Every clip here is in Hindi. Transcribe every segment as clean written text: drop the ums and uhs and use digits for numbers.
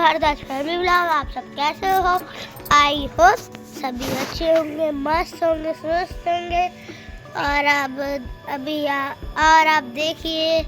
Bhardwaj family blog. आप सब कैसे हो? आई होप सभी अच्छे होंगे, मस्त होंगे, स्वस्थ होंगे। और अब और आप देखिए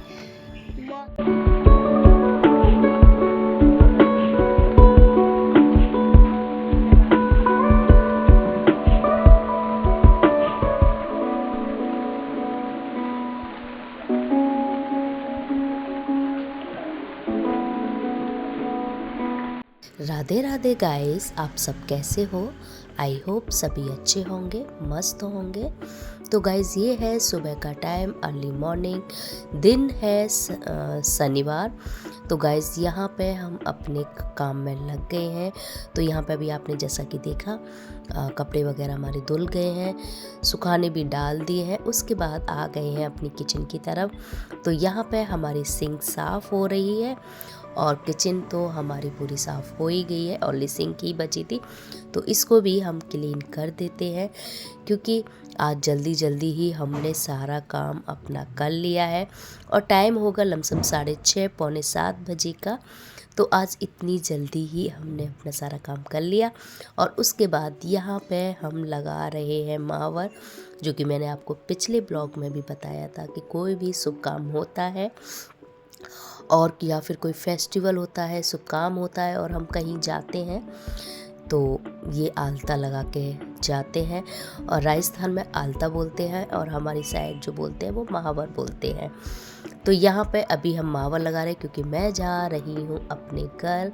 राधे राधे गाइस, आप सब कैसे हो? आई होप सभी अच्छे होंगे, मस्त होंगे। तो गाइस, ये है सुबह का टाइम, अर्ली मॉर्निंग, दिन है शनिवार। तो गाइस, यहाँ पे हम अपने काम में लग गए हैं। तो यहाँ पे अभी आपने जैसा कि देखा, कपड़े वगैरह हमारे धुल गए हैं, सुखाने भी डाल दिए हैं। उसके बाद आ गए हैं अपनी किचन की तरफ। तो यहाँ पे हमारी सिंक साफ़ हो रही है और किचन तो हमारी पूरी साफ़ हो ही गई है, और सिंक ही बची थी। तो इसको भी हम क्लीन कर देते हैं, क्योंकि आज जल्दी जल्दी ही हमने सारा काम अपना कर लिया है और टाइम होगा लमसम 6:30 पौने 7 बजे का। तो आज इतनी जल्दी ही हमने अपना सारा काम कर लिया। और उसके बाद यहाँ पे हम लगा रहे हैं मावर, जो कि मैंने आपको पिछले ब्लॉग में भी बताया था कि कोई भी शुभ काम होता है और या फिर कोई फेस्टिवल होता है, शुभ काम होता है और हम कहीं जाते हैं तो ये आलता लगा के जाते हैं। और राजस्थान में आलता बोलते हैं और हमारी साइड जो बोलते हैं वो महावर बोलते हैं। तो यहाँ पे अभी हम मावर लगा रहे हैं, क्योंकि मैं जा रही हूँ अपने घर,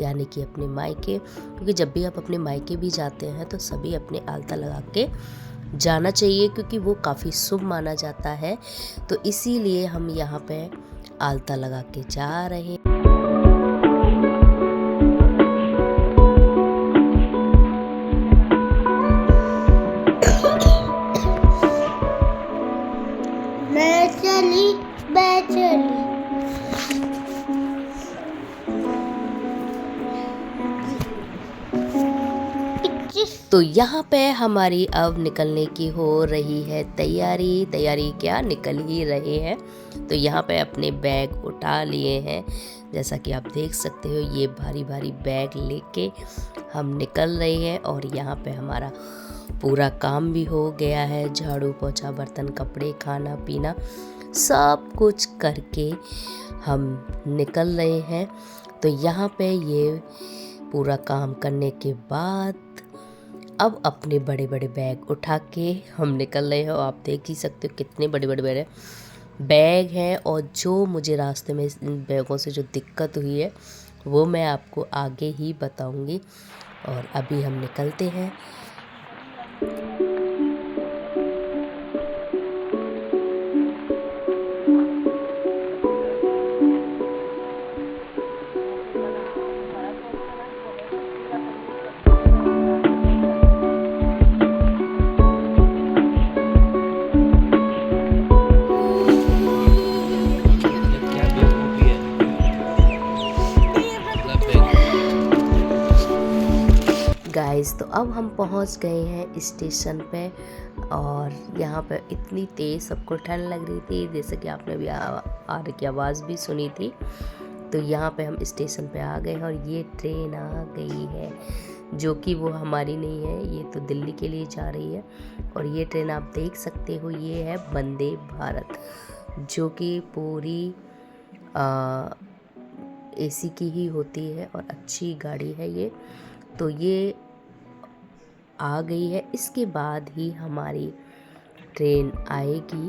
यानी कि अपने मायके। क्योंकि जब भी आप अपने मायके भी जाते हैं तो सभी अपने आलता लगा के जाना चाहिए, क्योंकि वो काफ़ी शुभ माना जाता है। तो इसीलिए हम यहाँ पे आलता लगा के जा रहे हैं। मैं चली। तो यहाँ पे हमारी अब निकलने की हो रही है तैयारी क्या, निकल ही रहे हैं। तो यहाँ पे अपने बैग उठा लिए हैं, जैसा कि आप देख सकते हो। ये भारी भारी बैग लेके हम निकल रहे हैं। और यहाँ पे हमारा पूरा काम भी हो गया है, झाड़ू पोछा, बर्तन, कपड़े, खाना पीना सब कुछ करके हम निकल रहे हैं। तो यहाँ पे ये पूरा काम करने के बाद अब अपने बड़े बड़े बैग उठा के हम निकल रहे हैं। और आप देख ही सकते हो कितने बड़े बड़े बैग हैं। और जो मुझे रास्ते में इन बैगों से जो दिक्कत हुई है वो मैं आपको आगे ही बताऊंगी। और अभी हम निकलते हैं। गाइस, तो अब हम पहुंच गए हैं स्टेशन पे। और यहाँ पे इतनी तेज़ सबको ठंड लग रही थी, जैसे कि आपने भी आर की आवाज़ भी सुनी थी। तो यहाँ पे हम स्टेशन पे आ गए हैं और ये ट्रेन आ गई है, जो कि वो हमारी नहीं है, ये तो दिल्ली के लिए जा रही है। और ये ट्रेन आप देख सकते हो, ये है वंदे भारत, जो कि पूरी एसी की ही होती है और अच्छी गाड़ी है ये। तो ये आ गई है, इसके बाद ही हमारी ट्रेन आएगी।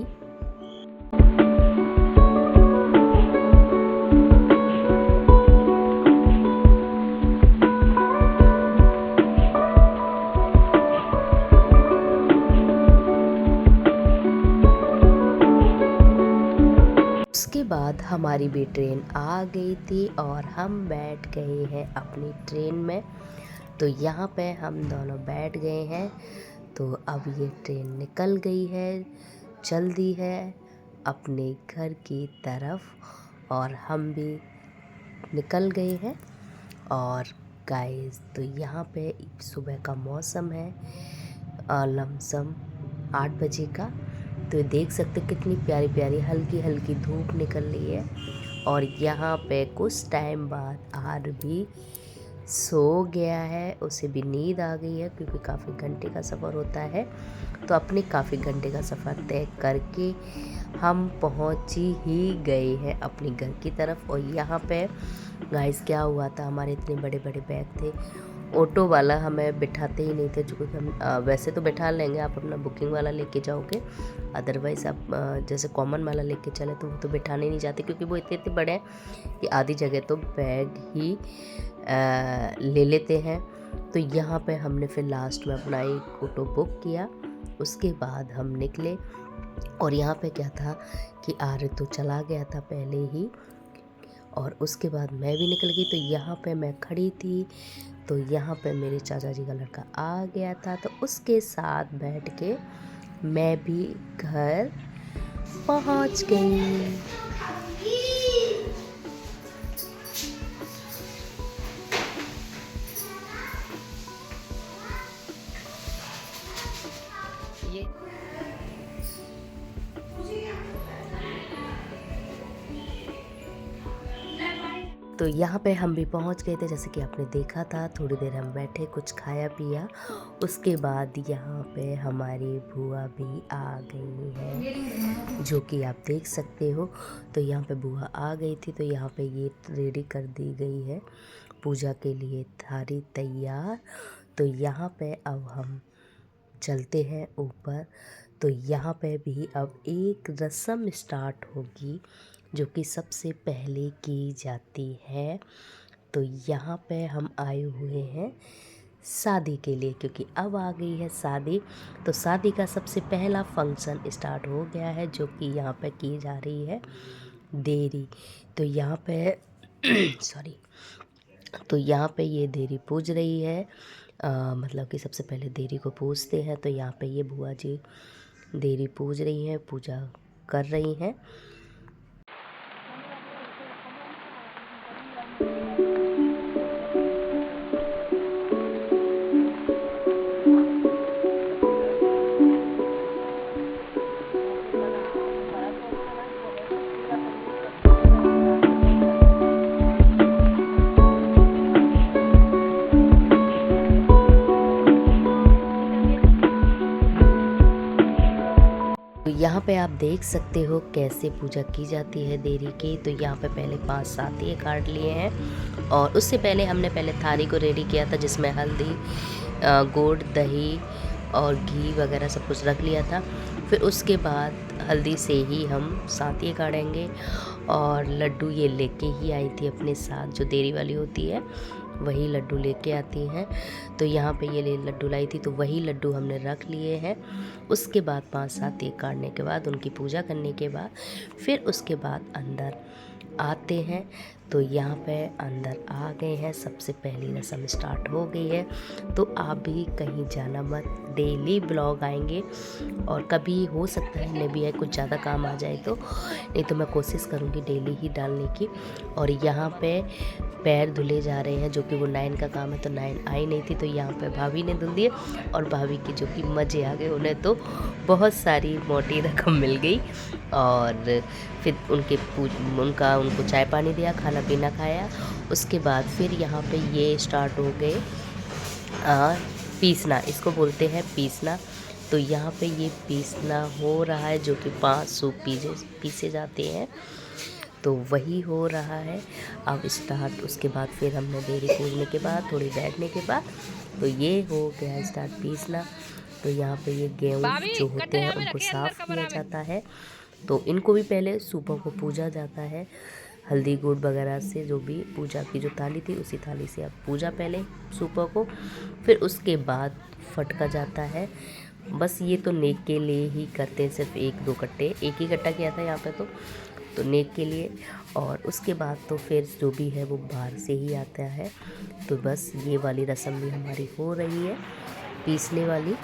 उसके बाद हमारी भी ट्रेन आ गई थी और हम बैठ गए हैं अपनी ट्रेन में। तो यहाँ पे हम दोनों बैठ गए हैं। तो अब ये ट्रेन निकल गई है, जल्दी है अपने घर की तरफ, और हम भी निकल गए हैं। और गाइस, तो यहाँ पे सुबह का मौसम है लमसम 8 बजे का। तो देख सकते कितनी प्यारी प्यारी हल्की हल्की धूप निकल रही है। और यहाँ पे कुछ टाइम बाद आर भी सो गया है, उसे भी नींद आ गई है क्योंकि काफ़ी घंटे का सफ़र होता है। तो अपने काफ़ी घंटे का सफ़र तय करके हम पहुँच ही गए हैं अपने घर की तरफ। और यहाँ पे गाइस क्या हुआ था, हमारे इतने बड़े बड़े बैग थे, ऑटो वाला हमें बिठाते ही नहीं थे। जो कि हम वैसे तो बैठा लेंगे, आप अपना बुकिंग वाला लेके जाओगे, अदरवाइज़ आप जैसे कॉमन वाला लेके चले तो वो तो बिठाने नहीं जाते क्योंकि वो इतने इतने बड़े हैं कि आधी जगह तो बैग ही ले लेते हैं। तो यहाँ पे हमने फिर लास्ट में अपना एक ऑटो बुक किया, उसके बाद हम निकले। और यहाँ पे क्या था कि आर्य तो चला गया था पहले ही, और उसके बाद मैं भी निकल गई। तो यहाँ पे मैं खड़ी थी, तो यहाँ पे मेरे चाचा जी का लड़का आ गया था, तो उसके साथ बैठ के मैं भी घर पहुँच गई। तो यहाँ पे हम भी पहुँच गए थे, जैसे कि आपने देखा था। थोड़ी देर हम बैठे, कुछ खाया पिया, उसके बाद यहाँ पे हमारी बुआ भी आ गई है, जो कि आप देख सकते हो। तो यहाँ पे बुआ आ गई थी, तो यहाँ पे ये रेडी कर दी गई है पूजा के लिए, थाली तैयार। तो यहाँ पे अब हम चलते हैं ऊपर। तो यहाँ पे भी अब एक रस्म स्टार्ट होगी जो कि सबसे पहले की जाती है। तो यहाँ पे हम आए हुए हैं शादी के लिए, क्योंकि अब आ गई है शादी। तो शादी का सबसे पहला फंक्शन स्टार्ट हो गया है, जो कि यहाँ पे की जा रही है देरी। तो यहाँ पे सॉरी, तो यहाँ पे ये देरी पूज रही है, मतलब कि सबसे पहले देरी को पूजते हैं। तो यहाँ पे ये बुआ जी देरी पूज रही हैं, पूजा कर रही हैं। यहाँ पे आप देख सकते हो कैसे पूजा की जाती है देरी की। तो यहाँ पे पहले 5 साथी काट लिए हैं, और उससे पहले हमने पहले थाली को रेडी किया था, जिसमें हल्दी, गुड़, दही और घी वगैरह सब कुछ रख लिया था। फिर उसके बाद हल्दी से ही हम साथी काटेंगे, और लड्डू ये लेके ही आई थी अपने साथ, जो देरी वाली होती है वही लड्डू लेके आती हैं। तो यहाँ पे ये लड्डू लाई थी, तो वही लड्डू हमने रख लिए हैं। उसके बाद 5 साथी काटने के बाद, उनकी पूजा करने के बाद, फिर उसके बाद अंदर आते हैं। तो यहाँ पे अंदर आ गए हैं, सबसे पहली रस्म स्टार्ट हो गई है। तो आप भी कहीं जाना मत, डेली ब्लॉग आएंगे, और कभी हो सकता है मैं भी कुछ ज़्यादा काम आ जाए तो, नहीं तो मैं कोशिश करूँगी डेली ही डालने की। और यहाँ पे पैर धुले जा रहे हैं, जो कि वो 9 का काम है, तो 9 आई नहीं थी, तो यहाँ पे भाभी ने धुल दिए, और भाभी की जो कि मज़े आ गए, उन्हें तो बहुत सारी मोटी रकम मिल गई। और फिर उनको चाय पानी दिया, खाना पीना खाया। उसके बाद फिर यहाँ पे ये स्टार्ट हो गए पीसना, इसको बोलते हैं पीसना। तो यहाँ पे ये पीसना हो रहा है, जो कि 5 सूप पीसे जाते हैं, तो वही हो रहा है अब स्टार्ट। उसके बाद फिर हमने देरी पूजने के बाद, थोड़ी बैठने के बाद, तो ये हो गया स्टार्ट पीसना। तो यहाँ पे ये गेहूँ जो होते हैं उनको साफ़ किया जाता है। तो इनको भी पहले सूपों को पूजा जाता है हल्दी गुड़ वगैरह से, जो भी पूजा की जो थाली थी उसी थाली से अब पूजा पहले सूपों को, फिर उसके बाद फटका जाता है। बस ये तो नेक के लिए ही करते हैं, सिर्फ 1-2 कट्टे, एक ही कट्टा किया था यहाँ पे तो नेक के लिए। और उसके बाद तो फिर जो भी है वो बाहर से ही आता है। तो बस ये वाली रस्म भी हमारी हो रही है, पीसने वाली।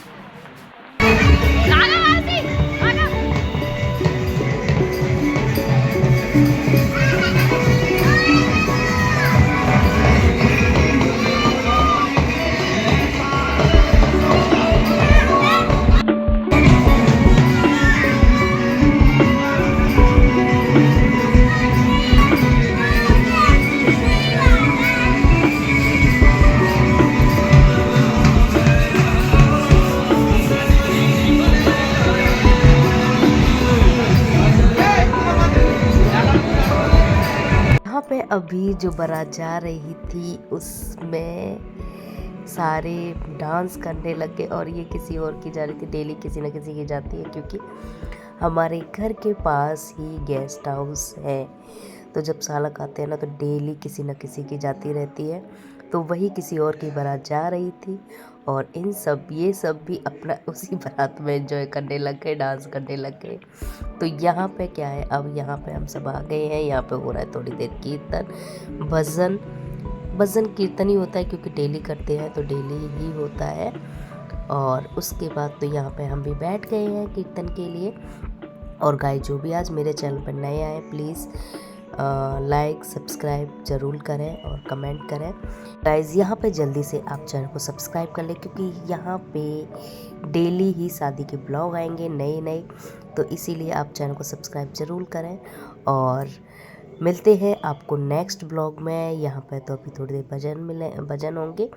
अभी जो बारात जा रही थी उसमें सारे डांस करने लगे और ये किसी और की जा रही थी। डेली किसी न किसी की जाती है क्योंकि हमारे घर के पास ही गेस्ट हाउस है, तो जब सालक आते हैं ना तो डेली किसी न किसी की जाती रहती है। तो वही किसी और की बारात जा रही थी और ये सब भी अपना उसी बारात में एंजॉय करने लग गए, डांस करने लग गए। तो यहाँ पे क्या है, अब यहाँ पे हम सब आ गए हैं। यहाँ पे हो रहा है थोड़ी देर कीर्तन, भजन कीर्तन ही होता है क्योंकि डेली करते हैं तो डेली ही होता है। और उसके बाद तो यहाँ पे हम भी बैठ गए हैं कीर्तन के लिए। और गाइस जो भी आज मेरे चैनल पर नए आए प्लीज़ लाइक सब्सक्राइब ज़रूर करें और कमेंट करें। गाइस यहाँ पे जल्दी से आप चैनल को सब्सक्राइब कर लें क्योंकि यहाँ पे डेली ही शादी के ब्लॉग आएंगे नए, तो इसीलिए आप चैनल को सब्सक्राइब ज़रूर करें। और मिलते हैं आपको नेक्स्ट ब्लॉग में। यहाँ पे तो अभी थोड़ी देर भजन होंगे।